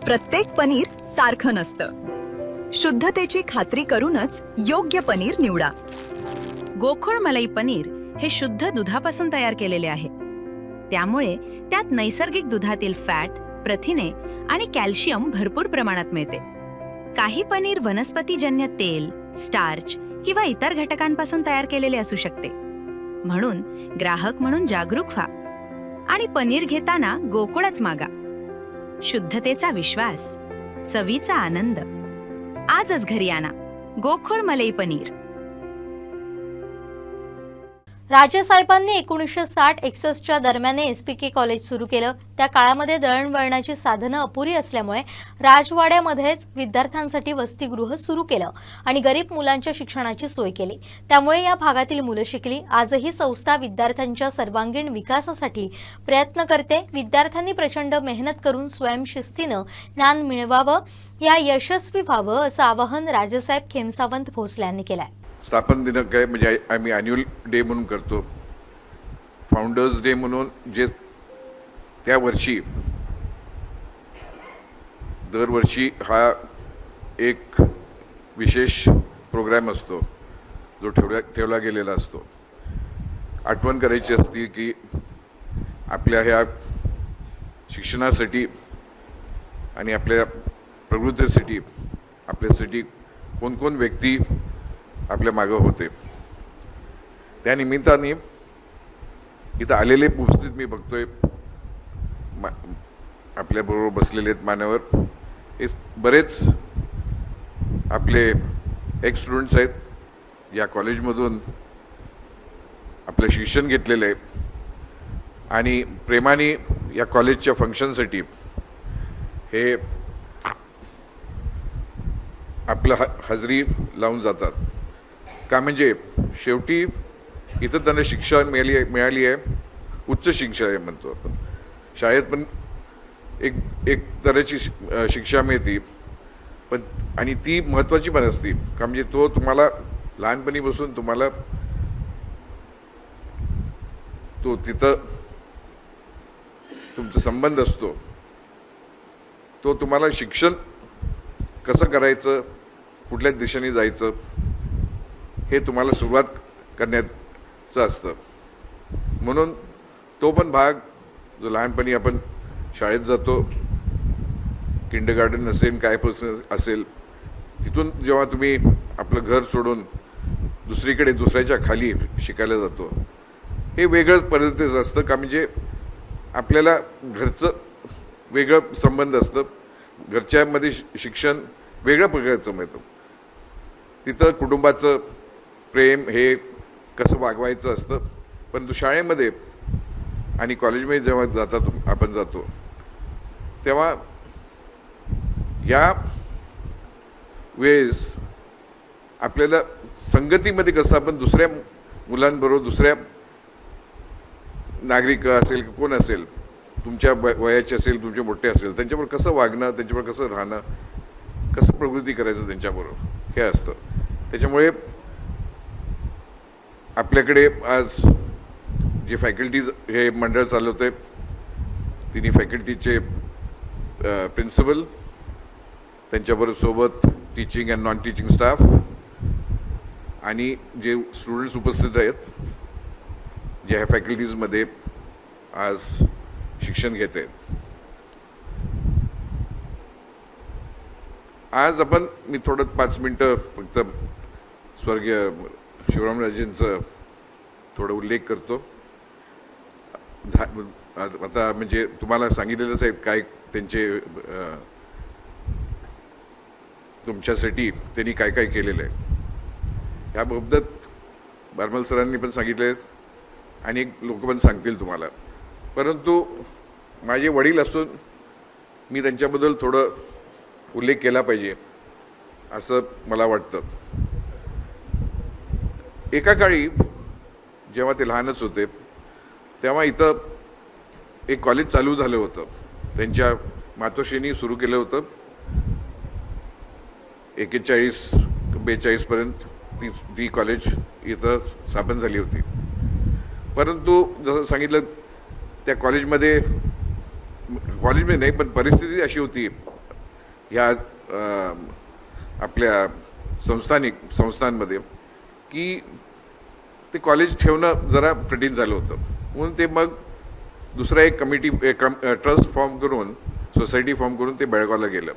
प्रत्येक पनीर सारखं नसतं। शुद्धतेची खात्री करूनच योग्य पनीर निवडा। गोकुळ मलाई पनीर हे शुद्ध दुधापासून तयार केलेले आहे, त्यामुळे त्यात नैसर्गिक दुधातील फॅट, प्रथिने आणि कॅल्शियम भरपूर प्रमाणात मिळते। काही पनीर वनस्पतीजन्य तेल, स्टार्च किंवा इतर घटकांपासून तयार केलेले असू शकते। म्हणून ग्राहक म्हणून जागरूक व्हा आणि पनीर घेताना गोकुळच मागा। शुद्धतेचा विश्वास, चवीचा आनंद। आजच घरी आणा गोकुळ मलाई पनीर। राजेसाहेबांनी 1960-61च्या दरम्यान एसपीके कॉलेज सुरू केलं। त्या काळामध्ये दळणवळणाची साधनं अपुरी असल्यामुळे राजवाड्यामध्येच विद्यार्थ्यांसाठी वसतिगृह सुरू केलं आणि गरीब मुलांच्या शिक्षणाची सोय केली। त्यामुळे या भागातील मुलं शिकली। आजही संस्था विद्यार्थ्यांच्या सर्वांगीण विकासासाठी प्रयत्न करते। विद्यार्थ्यांनी प्रचंड मेहनत करून स्वयंशिस्तीनं ज्ञान मिळवावं, या यशस्वी व्हावं असं आवाहन राजेसाहेब खेमसावंत भोसले यांनी केलंय। स्थापन दिनांक आहे म्हणजे आम्ही ॲन्युअल डे म्हणून करतो, फाउंडर्स डे म्हणून, जे त्या वर्षी दरवर्षी हा एक विशेष प्रोग्राम असतो जो ठेवला गेलेला असतो। आठवण करायची असते की आपल्या ह्या शिक्षणासाठी आणि आपल्या प्रवृत्तीसाठी आपल्यासाठी कोण कोण व्यक्ती आपल्या मागं होते। त्या निमित्ताने इथं आलेले उपस्थित मी बघतोय, आपल्याबरोबर बसलेले आहेत मान्यवर, हे बरेच आपले एक्स स्टुडंट्स आहेत। या कॉलेजमधून आपलं शिक्षण घेतलेलं आहे आणि प्रेमाने या कॉलेजच्या फंक्शनसाठी हे आपलं हजेरी लावून जातात। का म्हणजे शेवटी इथं त्यांना शिक्षा मिळाली आहे, उच्च शिक्षा आहे म्हणतो आपण। शाळेत पण एक तऱ्हेची शिक्षा मिळते, पण आणि ती महत्त्वाची पण असते। का म्हणजे तो तुम्हाला लहानपणीपासून तुम्हाला तो तिथं तुमचा संबंध असतो, तो तुम्हाला शिक्षण कसं करायचं, कुठल्या दिशेने जायचं हे तुम्हाला सुरुवात करण्याचं असतं। म्हणून तो पण भाग जो लहानपणी आपण शाळेत जातो, किंडरगार्टन असेल काय असेल, तिथून जेव्हा तुम्ही आपलं घर सोडून दुसरीकडे दुसऱ्याच्या खाली शिकायला जातो, हे वेगळंच पद्धतीचं असतं। का म्हणजे आपल्याला घरचं वेगळं संबंध असतं, घरच्यामध्ये शिक्षण वेगळ्या प्रकारचं मिळतं। तिथं कुटुंबाचं प्रेम हे कसं वागवायचं असतं, परंतु शाळेमध्ये आणि कॉलेजमध्ये जेव्हा आपण जातो तेव्हा या वेळेस आपल्याला संगतीमध्ये कसं आपण दुसऱ्या मुलांबरोबर, दुसऱ्या नागरिक असेल कोण असेल, तुमच्या वयाचे असेल, तुमचे मोठे असेल, त्यांच्याबरोबर कसं वागणं, त्यांच्याबरोबर कसं राहणं, कसं प्रवृत्ती करायचं त्यांच्याबरोबर, हे असतं। त्याच्यामुळे आपल्याकडे आज जे फॅकल्टीज हे मंडळ चालवते, तिन्ही फॅकल्टीचे प्रिन्सिपल, त्यांच्याबरोबर सोबत teaching and non teaching staff आणि जे स्टुडंट्स उपस्थित आहेत, जे ह्या फॅकल्टीजमध्ये आज शिक्षण घेत आहेत। आज मी थोडं 5 मिनटं फक्त स्वर्गीय शिवरामराजेंचं थोडं उल्लेख करतो। आता म्हणजे तुम्हाला सांगितलेलंच आहे काय त्यांचे तुमच्यासाठी त्यांनी काय काय केलेलं आहे, ह्याबाबत बारमल सरांनी पण सांगितले आणि लोक पण सांगतील तुम्हाला। परंतु माझे वडील असून मी त्यांच्याबद्दल थोडं उल्लेख केला पाहिजे असं मला वाटतं। एका काळी जेव्हा ते लहानच होते तेव्हा इथं एक कॉलेज चालू झालं होतं, त्यांच्या मातोश्रींनी सुरू केलं होतं। 41-42 पर्यंत ती कॉलेज इथं स्थापन झाली होती। परंतु जसं सांगितलं त्या कॉलेजमध्ये नाही, पण परिस्थिती अशी होती ह्या आपल्या संस्थांमध्ये की ते कॉलेज ठेवणं जरा कठीण झालं होतं. म्हणून ते मग दुसरा एक ट्रस्ट फॉर्म करून, सोसायटी फॉर्म करून ते बेळगावला गेलं.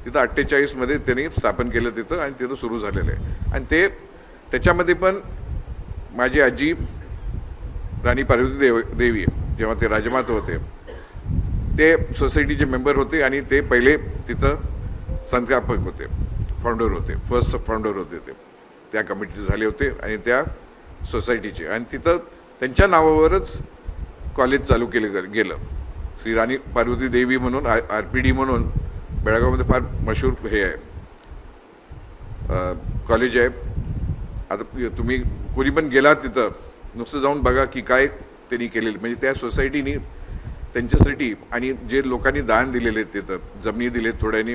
तिथं 48मध्ये त्यांनी स्थापन केलं तिथं आणि तिथं सुरू झालेलं आहे. आणि त्याच्यामध्ये पण माझी आजी राणी पार्वती देवी जेव्हा ते राजमाता होते ते सोसायटीचे मेंबर होते आणि ते पहिले तिथं संस्थापक होते, फाउंडर होते, फर्स्ट फाउंडर होते. ते त्या कमिटीचे झाले होते आणि त्या सोसायटीचे. आणि तिथं त्यांच्या नावावरच कॉलेज चालू केलं गेलं. श्री राणी पार्वती देवी म्हणून RPD म्हणून बेळगावमध्ये फार मशहूर हे आहे कॉलेज आहे. आता तुम्ही कोणी पण गेलात तिथं नुसतं जाऊन बघा की काय त्यांनी केलेलं, म्हणजे त्या सोसायटीनी त्यांच्यासाठी आणि जे लोकांनी दान दिलेले आहेत तिथं जमिनी दिलेत थोड्यानी,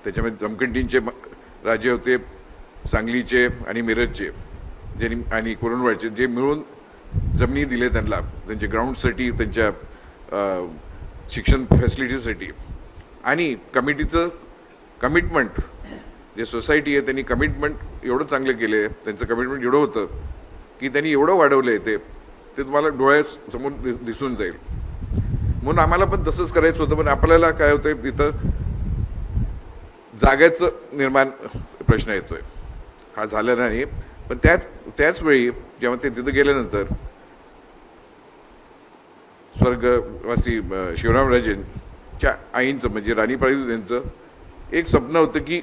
त्याच्यामध्ये जमखंडींचे राजे होते, सांगलीचे आणि मिरजचे ज्यांनी आणि कुरुंदवाडचे, जे मिळून जमिनी दिले त्यांना त्यांच्या ग्राउंडसाठी, त्यांच्या शिक्षण फॅसिलिटीसाठी. आणि कमिटीचं कमिटमेंट जे सोसायटी आहे त्यांनी कमिटमेंट एवढं चांगलं केलं आहे, त्यांचं कमिटमेंट एवढं होतं की त्यांनी एवढं वाढवलं आहे ते तुम्हाला डोळ्यासमोर दिसून जाईल. म्हणून आम्हाला पण तसंच करायचं होतं. पण आपल्याला काय होतं तिथं जागेचं निर्माण प्रश्न येतोय, हा झाला नाही. पण त्याच वेळी जेव्हा ते तिथं गेल्यानंतर स्वर्गवासी शिवरामराजेंच्या आईंचं म्हणजे राणी पार्वती यांचं एक स्वप्न होतं की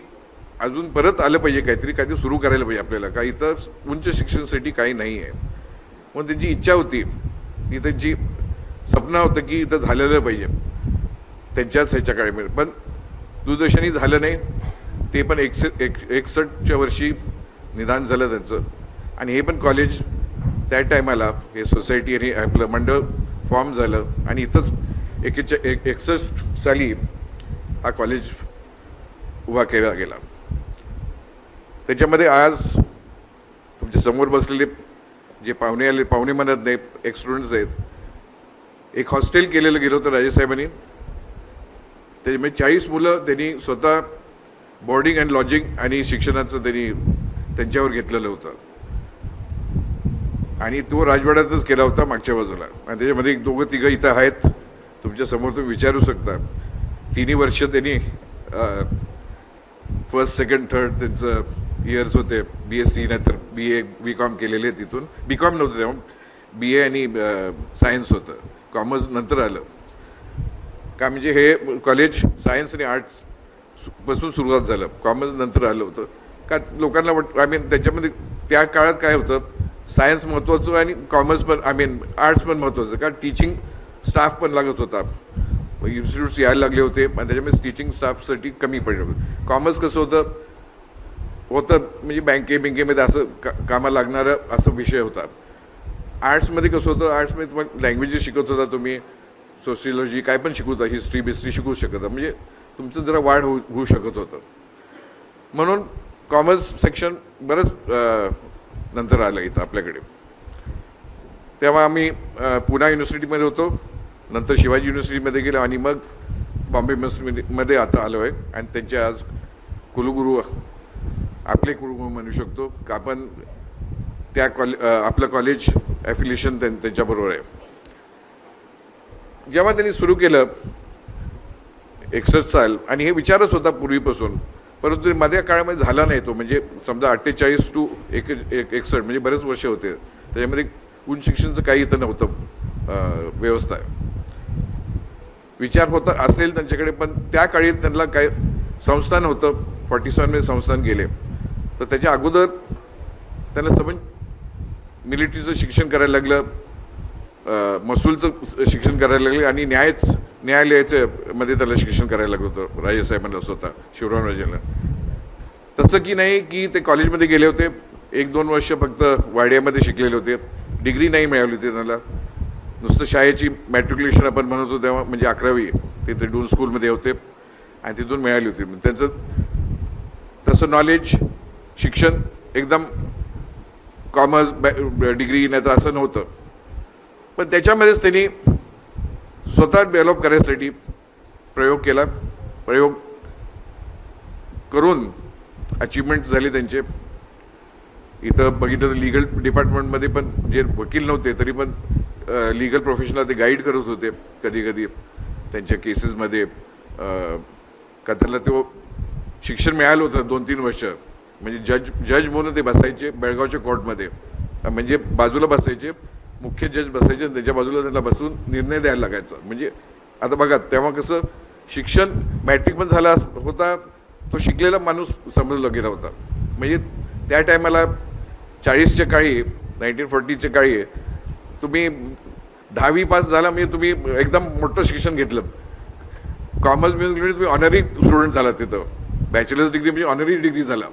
अजून परत आलं पाहिजे, काहीतरी सुरू करायला पाहिजे आपल्याला, का इथं उच्च शिक्षणासाठी काही नाही आहे. म्हणून त्यांची इच्छा होती, की त्यांची स्वप्न होतं की इथं झालेलं पाहिजे त्यांच्याच ह्याच्या काळामध्ये. पण दुर्दैवाने झालं नाही. ते पण 61च्या वर्षी निदान झालं त्यांचं. आणि हे पण कॉलेज त्या टायमाला हे सोसायटी आणि आपलं मंडळ फॉर्म झालं आणि इथंच 61 साली हा कॉलेज उभा केला गेला. त्याच्यामध्ये आज तुमच्या समोर बसलेले जे पाहुणे म्हणत नाही, एक स्टुडंट्स आहेत, एक हॉस्टेल केलेलं गेलं होतं राजेसाहेबांनी. त्याच्यामध्ये 40 मुलं त्यांनी स्वतः बोर्डिंग अँड लॉजिंग आणि शिक्षणाचं त्यांनी त्यांच्यावर घेतलेलं होतं. आणि तो राजवाड्यातच केला होता मागच्या बाजूला. आणि त्याच्यामध्ये 2-3 इथं आहेत तुमच्या समोर, तुम्ही विचारू शकता. 3 वर्ष त्यांनी फर्स्ट, सेकंड, थर्ड त्यांचं इयर्स होते. BSc नाहीतर BA BCom केलेले तिथून. BCom नव्हतं तेव्हा, BA आणि सायन्स होतं. कॉमर्स नंतर आलं. का म्हणजे हे कॉलेज सायन्स आणि आर्ट्स पासून सुरुवात झालं, कॉमर्स नंतर आलं होतं. का लोकांना त्याच्यामध्ये त्या काळात काय होतं, सायन्स महत्त्वाचं आणि कॉमर्स पण आर्ट्स पण महत्त्वाचं, का टीचिंग स्टाफ पण लागत होता. इन्स्टिट्यूट्स यायला लागले होते आणि त्याच्यामध्ये टीचिंग स्टाफसाठी कमी पडलं. कॉमर्स कसं होतं म्हणजे बँकेमध्ये असं कामाला लागणारं असं विषय होता. आर्ट्समध्ये कसं होतं, आर्ट्समध्ये तुम्हाला लँग्वेजेस शिकत होता, तुम्ही सोशियोलॉजी काय पण शिकवता, हिस्ट्री शिकवू शकत होता, म्हणजे तुमचं जरा वाढ होऊ शकत होतं. म्हणून कॉमर्स सेक्शन बरंच नंतर आलं इथं आपल्याकडे. तेव्हा आम्ही पुणे युनिव्हर्सिटीमध्ये होतो, नंतर शिवाजी युनिव्हर्सिटीमध्ये गेलो आणि मग बॉम्बे युनिव्हर्सिटीमध्ये आता आलो आहे. आणि त्यांचे आज कुलगुरू आपले कुलगुरू म्हणू शकतो का आपण त्या आपलं कॉलेज ॲफिलिएशन त्यांच्याबरोबर आहे. जेव्हा त्यांनी सुरू केलं 61 साल, आणि हे विचारच होता पूर्वीपासून, परंतु माझ्या काळामध्ये झाला नाही तो. म्हणजे समजा 48 to 61 म्हणजे बरेच वर्ष होते. त्याच्यामध्ये उच्च शिक्षणाचं काही इथं नव्हतं व्यवस्था. विचार होता असेल त्यांच्याकडे, पण त्या काळी त्यांना काय संस्थान होतं. 47मध्ये संस्थान गेले. तर त्याच्या अगोदर त्यांना समज मिलिटरीचं शिक्षण करायला लागलं, महसूलचं शिक्षण करायला लागले आणि न्यायालयाच्या मध्ये त्याला शिक्षण करायला लागलं होतं राजेसाहेबांना, स्वतः शिवरामराजेंना. तसं की नाही की ते कॉलेजमध्ये गेले होते, 1-2 वर्ष फक्त वाड्यामध्ये शिकलेले होते, डिग्री नाही मिळाली होती त्यांना. नुसतं शाळेची मॅट्रिक्युलेशन आपण म्हणत होतो तेव्हा, म्हणजे 11वी ते डून स्कूलमध्ये होते आणि तिथून मिळाली होती. त्यांचं तसं नॉलेज शिक्षण एकदम कॉमर्स डिग्री नाही तर असं नव्हतं. पण त्याच्यामध्येच त्यांनी स्वतः डेव्हलप करायसाठी प्रयोग केला. प्रयोग करून अचिव्हमेंट झाले त्यांचे. इथं बघितलं तर लिगल डिपार्टमेंटमध्ये पण जे वकील नव्हते तरी पण लिगल प्रोफेशनला ते गाईड करत होते कधी कधी त्यांच्या केसेसमध्ये. का त्यांना ते शिक्षण मिळालं होतं 2-3 वर्ष. म्हणजे जज म्हणून ते बसायचे बेळगावच्या कोर्टमध्ये. म्हणजे बाजूला बसायचे, मुख्य जज बसायचे आणि त्याच्या बाजूला त्यांना बसून निर्णय द्यायला लागायचा. म्हणजे आता बघा तेव्हा कसं शिक्षण मॅट्रिक पण झाला होता, तो शिकलेला माणूस समजला गेला होता. म्हणजे त्या टायमाला 40च्या काळी 1940च्या काळी तुम्ही 10वी पास झाला म्हणजे तुम्ही एकदम मोठं शिक्षण घेतलं. कॉमर्स म्हणजे तुम्ही ऑनरी स्टुडंट झाला तिथं. बॅचलर्स डिग्री म्हणजे ऑनरी डिग्री झाला.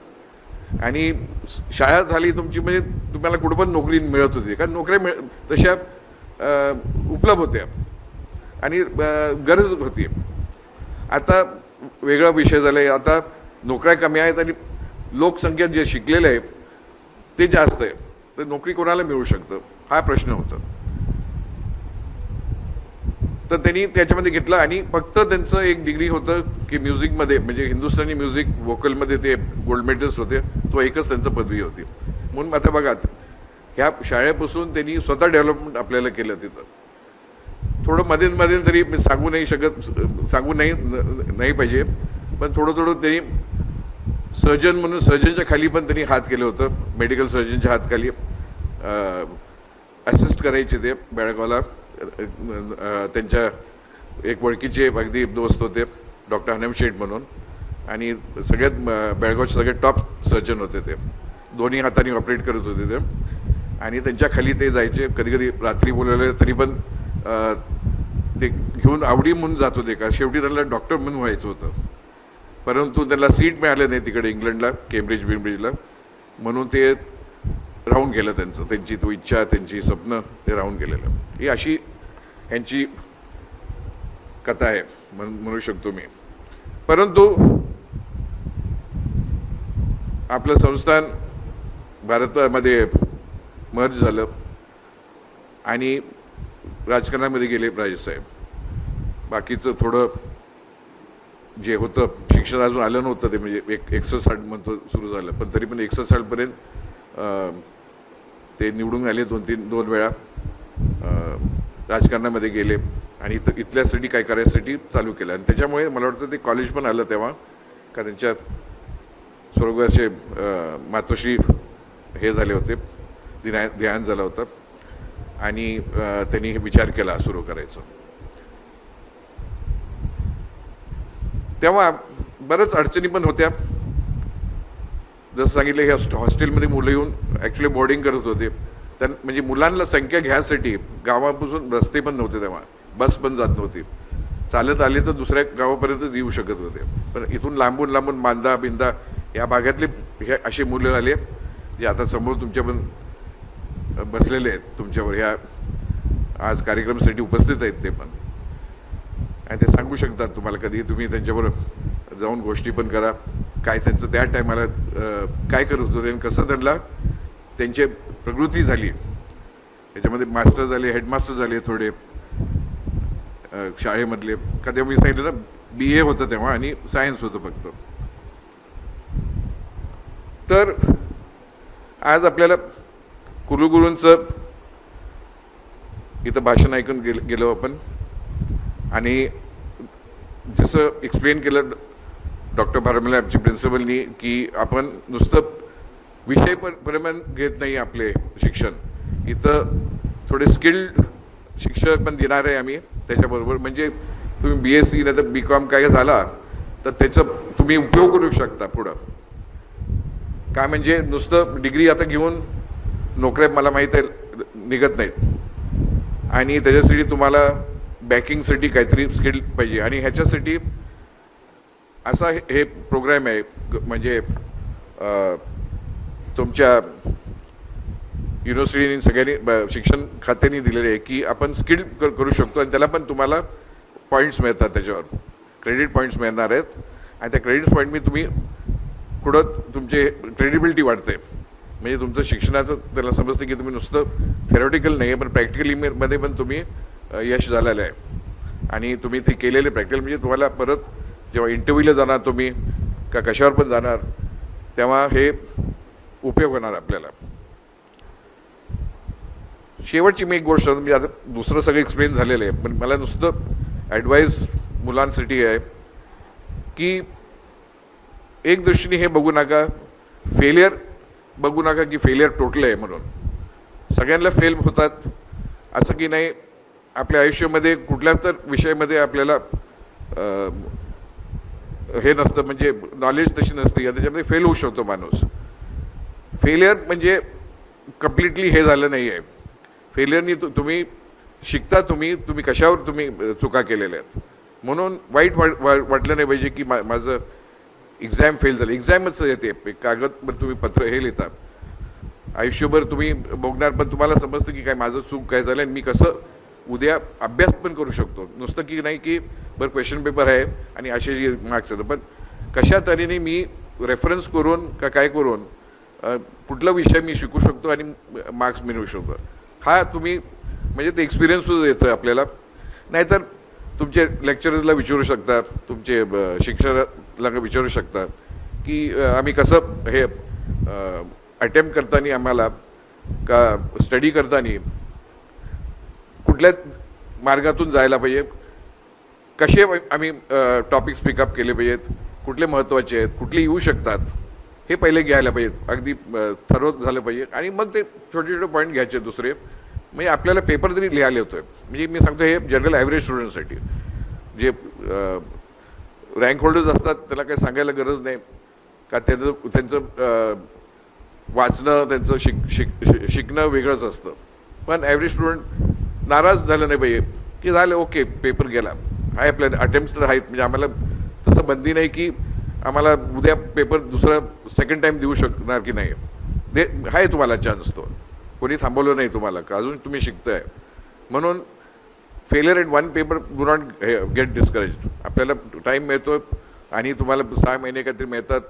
आणि शाळा झाली तुमची म्हणजे तुम्हाला कुठं पण नोकरी मिळत होती, कारण नोकऱ्या तशा उपलब्ध होत्या आणि गरज होती. आता वेगळा विषय झाला आहे. आता नोकऱ्या कमी आहेत आणि लोकसंख्या जे शिकलेलं आहे ते जास्त आहे. तर नोकरी कोणाला मिळू शकतं हा प्रश्न होता. तर त्यांनी त्याच्यामध्ये घेतलं आणि फक्त त्यांचं एक डिग्री होतं की म्युझिकमध्ये, म्हणजे हिंदुस्थानी म्युझिक वोकलमध्ये ते गोल्ड मेडल्स होते. तो एकच त्यांचं पदवी होती. म्हणून आता बघा ह्या शाळेपासून त्यांनी स्वतः डेव्हलपमेंट आपल्याला केलं तिथं. थोडं मध्ये तरी मी सांगू नाही पाहिजे, पण थोडं त्यांनी सर्जन म्हणून सर्जनच्या खाली पण त्यांनी हात केलं होतं. मेडिकल सर्जनच्या हातखाली असिस्ट करायचे ते बेळगावला. त्यांच्या एक ओळखीचे अगदी दोस्त होते डॉक्टर हनम शेठ म्हणून, आणि सगळ्यात बेळगावचे सगळ्यात टॉप सर्जन होते ते. दोन्ही हाताने ऑपरेट करत होते ते आणि त्यांच्या खाली ते जायचे. कधी कधी रात्री बोलवले तरी पण ते घेऊन आवडी म्हणून जात होते. का शेवटी त्यांना डॉक्टर म्हणून व्हायचं होतं, परंतु त्यांना सीट मिळालं नाही तिकडे इंग्लंडला, केम्ब्रिजला. म्हणून ते राहून गेलं त्यांचं, त्यांची तो इच्छा, त्यांची स्वप्न ते राहून गेलेलं. ही अशी यांची कथा आहे म्हणू शकतो मी. परंतु आपलं संस्थान भारतामध्ये मर्ज झालं आणि राजकारणामध्ये गेले राजेसाहेब. बाकीचं थोडं जे होतं शिक्षण अजून आलं नव्हतं, ते म्हणजे 61 म्हणतो सुरू झालं, पण तरी पण 61 पर्यंत ते निवडून आले. 2 वेळा राजकारणामध्ये गेले आणि इथल्यासाठी काय करायसाठी चालू केलं. आणि त्याच्यामुळे मला वाटतं ते कॉलेज पण आलं तेव्हा, का त्यांच्या स्वर्गवासी मातोश्री हे झाले होते, देहांत झाला होता आणि त्यांनी हे विचार केला सुरू करायचं. तेव्हा बऱ्याच अडचणी पण होत्या. जसं सांगितलं हे हॉस्टेलमध्ये मुलं येऊन ॲक्च्युली बोर्डिंग करत होते. म्हणजे मुलांना संख्या घ्यायसाठी गावापासून रस्ते पण नव्हते, तेव्हा बस पण जात नव्हती. चालत आले तर दुसऱ्या गावापर्यंतच येऊ शकत होते. पण इथून लांबून मांदा बिंदा या भागातले हे असे मुलं आले जे आता समोर तुमच्या पण बसलेले आहेत, तुमच्यावर ह्या आज कार्यक्रमासाठी उपस्थित आहेत ते पण. आणि ते सांगू शकतात तुम्हाला, कधी तुम्ही त्यांच्याबरोबर जाऊन गोष्टी पण करा, काय त्यांचं त्या टायमाला काय करत होते आणि कसं त्यांना त्यांची प्रगती झाली. त्याच्यामध्ये मास्टर झाले, हेडमास्टर झाले थोडे शाळेमधले. का तेव्हा मी सांगितलं ना BA होतं तेव्हा आणि सायन्स होतं फक्त. तर आज आपल्याला कुलगुरूंचं इथं भाषण ऐकून गेलो आपण आणि जसं एक्सप्लेन केलं डॉक्टर भारमले आमचे प्रिन्सिपलनी, की आपण नुसतं विषय प्रमाण घेत नाही आपले शिक्षण. इथं थोडे स्किल्ड शिक्षक पण देणार आहे आम्ही त्याच्याबरोबर. म्हणजे तुम्ही BSc नाही तर BCom काय झाला तर त्याचा तुम्ही उपयोग करू शकता पुढं. काय म्हणजे नुसतं डिग्री आता घेऊन नोकऱ्या मला माहीत आहे निघत नाहीत आणि त्याच्यासाठी तुम्हाला बॅकिंगसाठी काहीतरी स्किल पाहिजे. आणि ह्याच्यासाठी असा हे प्रोग्राम आहे, म्हणजे तुमच्या युनिव्हर्सिटीने सगळ्यांनी शिक्षण खात्याने दिलेले आहे की आपण स्किल करू शकतो आणि त्याला पण तुम्हाला पॉईंट्स मिळतात, त्याच्यावर क्रेडिट पॉईंट्स मिळणार आहेत. आणि त्या क्रेडिट पॉईंटनी तुम्ही पुढं तुमचे क्रेडिबिलिटी वाढते. म्हणजे तुमचं शिक्षणाचं त्याला समजतं की तुम्ही नुसतं थेरॉटिकल नाही आहे पण प्रॅक्टिकलीमध्ये पण तुम्ही यश झालेलं आहे आणि तुम्ही ते केलेले प्रॅक्टिकल. म्हणजे तुम्हाला परत जेव्हा इंटरव्ह्यूला जाणार तुम्ही का कशावर पण जाणार, तेव्हा हे उपयोग होणार आपल्याला. शेवटची मी एक गोष्ट, मी आता दुसरं सगळं एक्सप्लेन झालेलं आहे, पण मला नुसतं ॲडवाईस मुलांसाठी आहे की एक दृष्टीने हे बघू नका, फेलियर बघू नका की फेलियर टोटलं आहे म्हणून. सगळ्यांना फेल होतात असं की नाही. आपल्या आयुष्यामध्ये कुठल्या तर विषयामध्ये आपल्याला हे नसतं, म्हणजे नॉलेज तशी नसते, त्याच्यामध्ये फेल होऊ शकतो माणूस. फेलियर म्हणजे कम्प्लिटली हे झालं नाही आहे. फेलियरनी तुम्ही शिकता, तुम्ही कशावर तुम्ही चुका केलेल्या आहेत. म्हणून वाईट वाटलं नाही पाहिजे की माझं एक्झाम फेल झालं. एक्झामच येते, एक कागद तुम्ही पत्र हे लिहिता, आयुष्यभर तुम्ही बघणार, पण तुम्हाला समजतं की काय माझं चूक काय झालं आणि मी कसं उद्या अभ्यास पण करू शकतो. नुसतं की नाही की बरं क्वेश्चन पेपर आहे आणि असे जे मार्क्स येतात, पण कशा तऱ्हेने मी रेफरन्स करून का काय करून कुठला विषय मी शिकू शकतो आणि मार्क्स मिळवू शकतो. हा तुम्ही म्हणजे ते एक्सपिरियन्सच येतं आपल्याला. नाहीतर तुमचे लेक्चरर्सला विचारू शकता, तुमचे शिक्षकाला विचारू शकता की आम्ही कसं हे अटेम्प्ट करताना आम्हाला का स्टडी करताना कुठल्या मार्गातून जायला पाहिजे, कसे आम्ही टॉपिक्स पिकअप केले पाहिजेत, कुठले महत्त्वाचे आहेत, कुठले येऊ शकतात, हे पहिले घ्यायला पाहिजेत. अगदी ठरवत झालं पाहिजे आणि मग ते छोटे छोटे पॉईंट घ्यायचे दुसरे. म्हणजे आपल्याला पेपर जरी लिहायला येतोय, म्हणजे मी सांगतो हे जनरल ॲव्हरेज स्टुडंटसाठी, जे रँक होल्डर्स असतात त्याला काही सांगायला गरज नाही का, त्यांचं वाचणं, त्यांचं शिकणं वेगळंच असतं. पण ॲव्हरेज स्टुडंट नाराज झालं नाही पाहिजे की झालं ओके पेपर गेला. आहे आपल्या अटेम्प्ट्स तर आहेत, म्हणजे आम्हाला तसं बंदी नाही की आम्हाला उद्या पेपर दुसरा सेकंड टाईम देऊ शकणार की नाही. आहे तुम्हाला चान्स, तो कोणी थांबवलं नाही तुम्हाला, का अजून तुम्ही शिकताय. म्हणून failure at one paper do not gate discourage. आपल्याला टाईम मिळतो आणि तुम्हाला 6 महिने काहीतरी मिळतात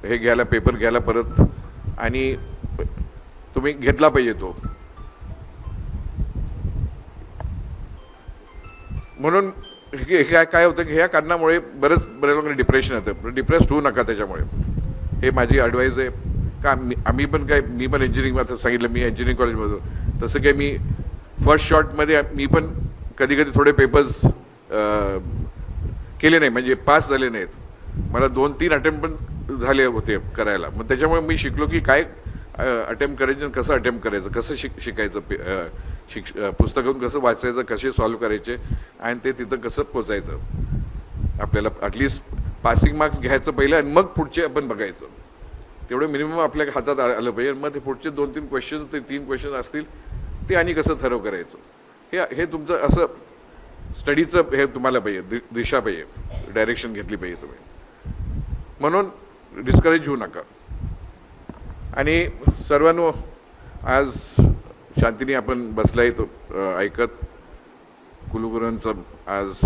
हे घ्यायला, पेपर घ्यायला परत, आणि तुम्ही घेतला पाहिजे तो. म्हणून हे काय होतं की ह्या कारणामुळे बऱ्याच लोकांना डिप्रेशन येतं. डिप्रेस्ड होऊ नका त्याच्यामुळे, हे माझी ॲडवाईस आहे. का आम्ही पण काय, मी पण इंजिनिअरिंग आता सांगितलं, मी इंजिनिअरिंग कॉलेजमध्ये, तसं काय मी फर्स्ट शॉटमध्ये मी पण कधी कधी थोडे पेपर्स केले नाही, म्हणजे पास झाले नाहीत. मला 2-3 अटेम्प्ट पण झाले होते करायला. मग त्याच्यामुळे मी शिकलो की काय अटेम्प्ट करायचं, कसं अटेम्प्ट करायचं, कसं शिकायचं, पुस्तकातून कसं वाचायचं, कसे सॉल्व्ह करायचे आणि ते तिथं कसं पोचायचं. आपल्याला ॲटलिस्ट पासिंग मार्क्स घ्यायचं पहिलं आणि मग पुढचे आपण बघायचं. तेवढं मिनिमम आपल्या हातात आलं पाहिजे. मग ते पुढचे 2-3 क्वेश्चन, ते 3 क्वेश्चन असतील ते आणि कसं ठरव करायचं, हे तुमचं असं स्टडीचं हे तुम्हाला पाहिजे, दिशा पाहिजे, डायरेक्शन घेतली पाहिजे तुम्ही. म्हणून डिस्करेज होऊ नका. आणि सर्वांनो, आज शांतीने आपण बसलाय तो ऐकत. कुलगुरूंचं आज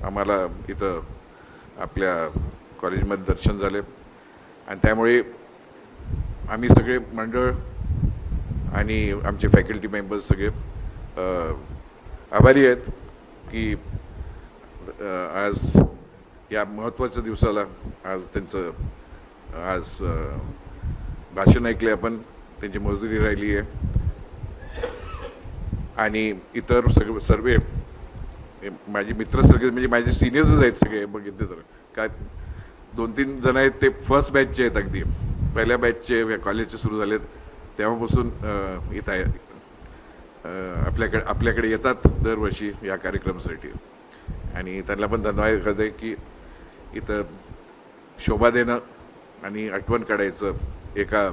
आम्हाला इथं आपल्या कॉलेजमध्ये दर्शन झाले आणि त्यामुळे आम्ही सगळे मंडळ आणि आमचे फॅकल्टी मेंबर्स सगळे आभारी आहेत की आज या महत्त्वाच्या दिवसाला आज त्यांचं आज भाषण ऐकले आपण, त्यांची मजुरी राहिली आहे. आणि इतर सर्व माझे मित्र सगळे, म्हणजे माझे सिनियर्सच आहेत सगळे. बघितले तर काय 2-3 जण आहेत ते फर्स्ट बॅचचे आहेत, अगदी पहिल्या बॅचचे कॉलेजचे सुरू झालेत तेव्हापासून इथं आहे, आपल्याकडे येतात दरवर्षी या कार्यक्रमासाठी. आणि त्यांना पण धन्यवाद करते की इथं शोभा देणं आणि आठवण काढायचं एका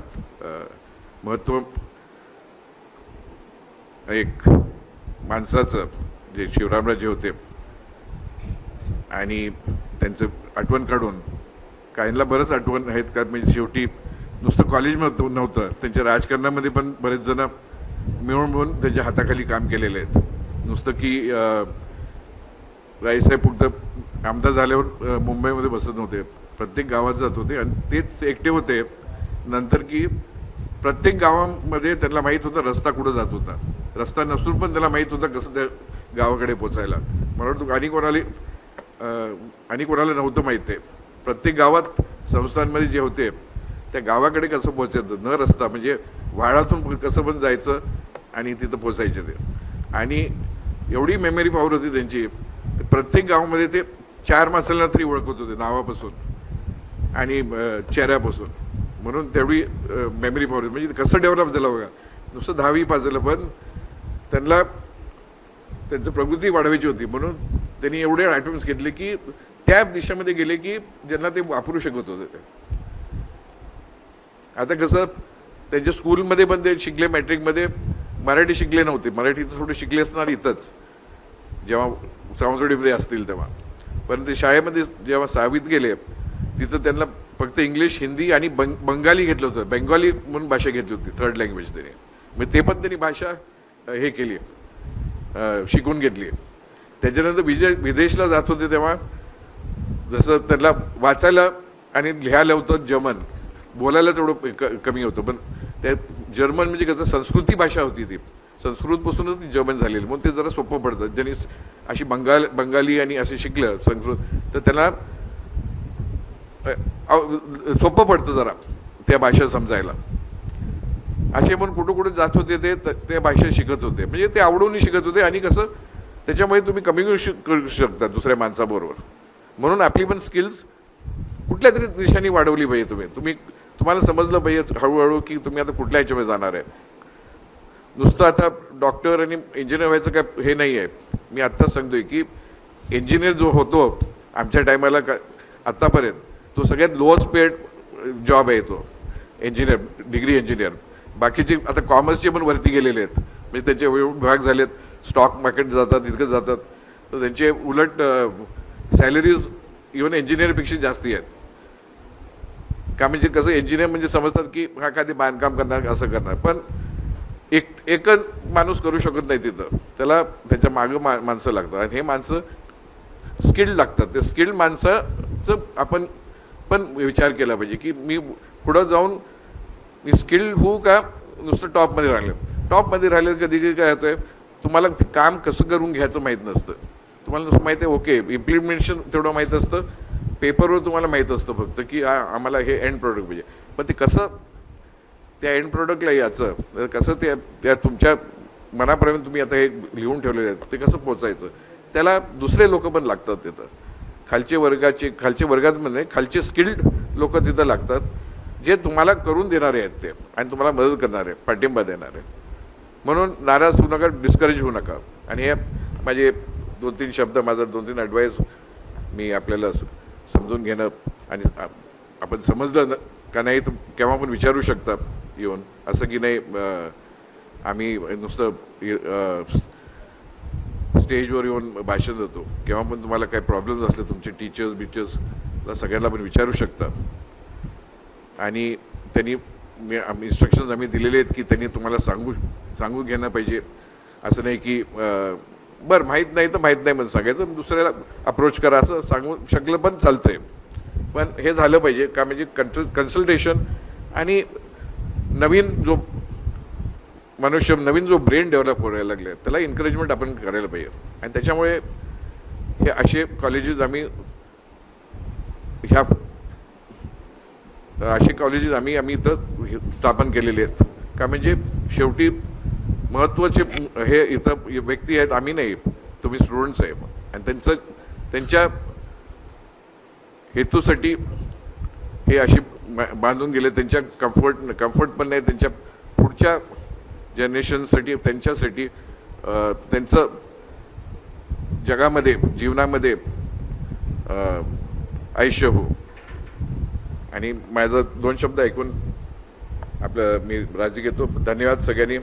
एक माणसाचं, जे शिवरामराजे होते, आणि त्यांचं आठवण काढून काहींना बरंच आठवण आहेत का, म्हणजे शेवटी नुसतं कॉलेजमध्ये नव्हतं, त्यांच्या राजकारणामध्ये पण बरेच जण मिळून त्यांच्या हाताखाली काम केलेले आहेत. नुसतं की रायसाहेब फक्त आमदार झाल्यावर मुंबईमध्ये बसत नव्हते, प्रत्येक गावात जात होते आणि तेच एकटे होते. नंतर की प्रत्येक गावामध्ये त्यांना माहीत होतं रस्ता कुठं जात होता, रस्ता नसून पण त्याला माहीत होतं कसं त्या गावाकडे पोचायला. मला वाटतं आणि कोणाला नव्हतं माहीत आहे. प्रत्येक गावात संस्थांमध्ये जे होते त्या गावाकडे कसं पोहोचायचं न रस्ता, म्हणजे वाडातून कसं पण जायचं आणि तिथं पोचायचे ते. आणि एवढी मेमरी पॉवर होती त्यांची, ते प्रत्येक गावामध्ये ते 4 माणसांना तरी ओळखत होते नावापासून आणि चेहऱ्यापासून. म्हणून तेवढी मेमरी पॉवर होती. म्हणजे कसं डेव्हलप झालं बघा. नुसतं 10वी पास झालं, पण त्यांना त्यांचं प्रगती वाढवायची होती. म्हणून त्यांनी एवढे आयटम्स घेतले की त्या दिशेमध्ये गेले की ज्यांना ते वापरू शकत होते ते. आता कसं त्यांच्या स्कूलमध्ये पण ते शिकले, मॅट्रिकमध्ये मराठी शिकले नव्हते. मराठी तर थोडे शिकले असणार इथंच जेव्हा सावंतवाडीमध्ये असतील तेव्हा. पण ते शाळेमध्ये जेव्हा 6वीत गेले तिथं त्यांना फक्त इंग्लिश, हिंदी आणि बंगाली घेतलं होतं. बेंगॉली म्हणून भाषा घेतली होती, 3rd लँग्वेज त्यांनी. मग ते पण त्यांनी भाषा हे केली, शिकून घेतली. त्याच्यानंतर विदेशला जात होते तेव्हा जसं त्यांना वाचायला आणि लिहायला होतं जर्मन, बोलायला तेवढं कमी होतं. पण त्या जर्मन म्हणजे कसं संस्कृती भाषा होती ती, संस्कृतपासूनच ती जर्मन झालेली. म्हणून ते जरा सोपं पडतं. ज्यांनी अशी बंगाली आणि असे शिकलं संस्कृत तर त्यांना सोपं पडतं जरा त्या भाषा समजायला. असे म्हणून कुठं कुठं जात होते ते त्या भाषा शिकत होते. म्हणजे ते आवडून शिकत होते. आणि कसं त्याच्यामुळे तुम्ही कम्युनिकेशन करू शकता दुसऱ्या माणसाबरोबर. म्हणून आपली पण स्किल्स कुठल्या तरी दिशेने वाढवली पाहिजे. तुम्हाला समजलं पाहिजे हळूहळू की तुम्ही आता कुठल्या ह्याच्यामध्ये जाणार आहे. नुसतं आता डॉक्टर आणि इंजिनियर व्हायचं काय हे नाही आहे. मी आत्ताच सांगतोय की इंजिनियर जो होतो आमच्या टायमाला का आत्तापर्यंत तो सगळ्यात लोअस्ट पेड जॉब आहे तो इंजिनियर, डिग्री इंजिनियर. बाकीचे आता कॉमर्सचे पण वरती गेलेले आहेत. म्हणजे त्यांचे विभाग झालेत, स्टॉक मार्केट जातात, इतकं जातात. तर त्यांचे उलट सॅलरीज इव्हन इंजिनियरपेक्षा जास्ती आहेत. का म्हणजे कसं इंजिनियर म्हणजे समजतात की हा कधी बांधकाम करणार, असं करणार. पण एकच माणूस करू शकत नाही तिथं. त्याला त्याच्या मागं माणसं लागतात. आणि हे माणसं स्किल्ड लागतात. ते स्किल्ड माणसाचं आपण पण विचार केला पाहिजे की मी पुढं जाऊन मी स्किल्ड होऊ का नुसतं टॉपमध्ये राहिलं. टॉपमध्ये राहिलं कधी कधी काय होतंय, तुम्हाला ते काम कसं करून घ्यायचं माहीत नसतं. तुम्हाला नुसतं माहिती आहे ओके इम्प्लिमेंटेशन तेवढं माहीत असतं, पेपरवर तुम्हाला माहीत असतं फक्त की आम्हाला हे एंड प्रोडक्ट पाहिजे. पण ते कसं त्या एंड प्रोडक्टला याचं कसं त्या तुमच्या मनापर्यंत तुम्ही आता हे लिहून ठेवलेले आहेत ते कसं पोचायचं, त्याला दुसरे लोक पण लागतात तिथं. खालचे वर्गात म्हणजे खालचे स्किल्ड लोक तिथं लागतात जे तुम्हाला करून देणारे आहेत ते आणि तुम्हाला मदत करणारे, पाठिंबा देणारे. म्हणून नाराज होऊ नका, डिस्करेज होऊ नका. आणि हे माझे 2-3 शब्द, माझा 2-3 ॲडवाईस मी आपल्याला समजून घेणं. आणि आपण समजलं का नाही तर केव्हा पण विचारू शकता येऊन. असं की नाही आम्ही नुसतं स्टेजवर येऊन भाषण देतो. केव्हा पण तुम्हाला काही प्रॉब्लेम्स असले तुमचे टीचर्सला सगळ्यांना पण विचारू शकता. आणि त्यांनी इन्स्ट्रक्शन्स आम्ही दिलेले आहेत की त्यांनी तुम्हाला सांगू घेणं पाहिजे. असं नाही की बरं माहीत नाही तर माहीत नाही म्हणून सांगायचं, दुसऱ्याला अप्रोच करा असं सांगू शकलं पण चालतंय. पण हे झालं पाहिजे का म्हणजे कन्सल्टेशन आणि नवीन जो ब्रेन डेव्हलप करायला लागले त्याला एन्करेजमेंट आपण करायला पाहिजे. आणि त्याच्यामुळे हे असे कॉलेजेस आम्ही आम्ही इथं स्थापन केलेले आहेत. का म्हणजे शेवटी महत्त्वाचे हे इथं व्यक्ती आहेत, आम्ही नाही, तुम्ही स्टुडंट्स आहे. आणि त्यांच्या हेतूसाठी हे अशी बांधून गेले. त्यांच्या कम्फर्ट पण नाही, त्यांच्या पुढच्या जनरेशनसाठी, त्यांच्यासाठी त्यांचं जगामध्ये जीवनामध्ये आयुष्य हो. आणि माझं 2 शब्द ऐकून मी राजी घेतो. धन्यवाद सगळ्यांनी.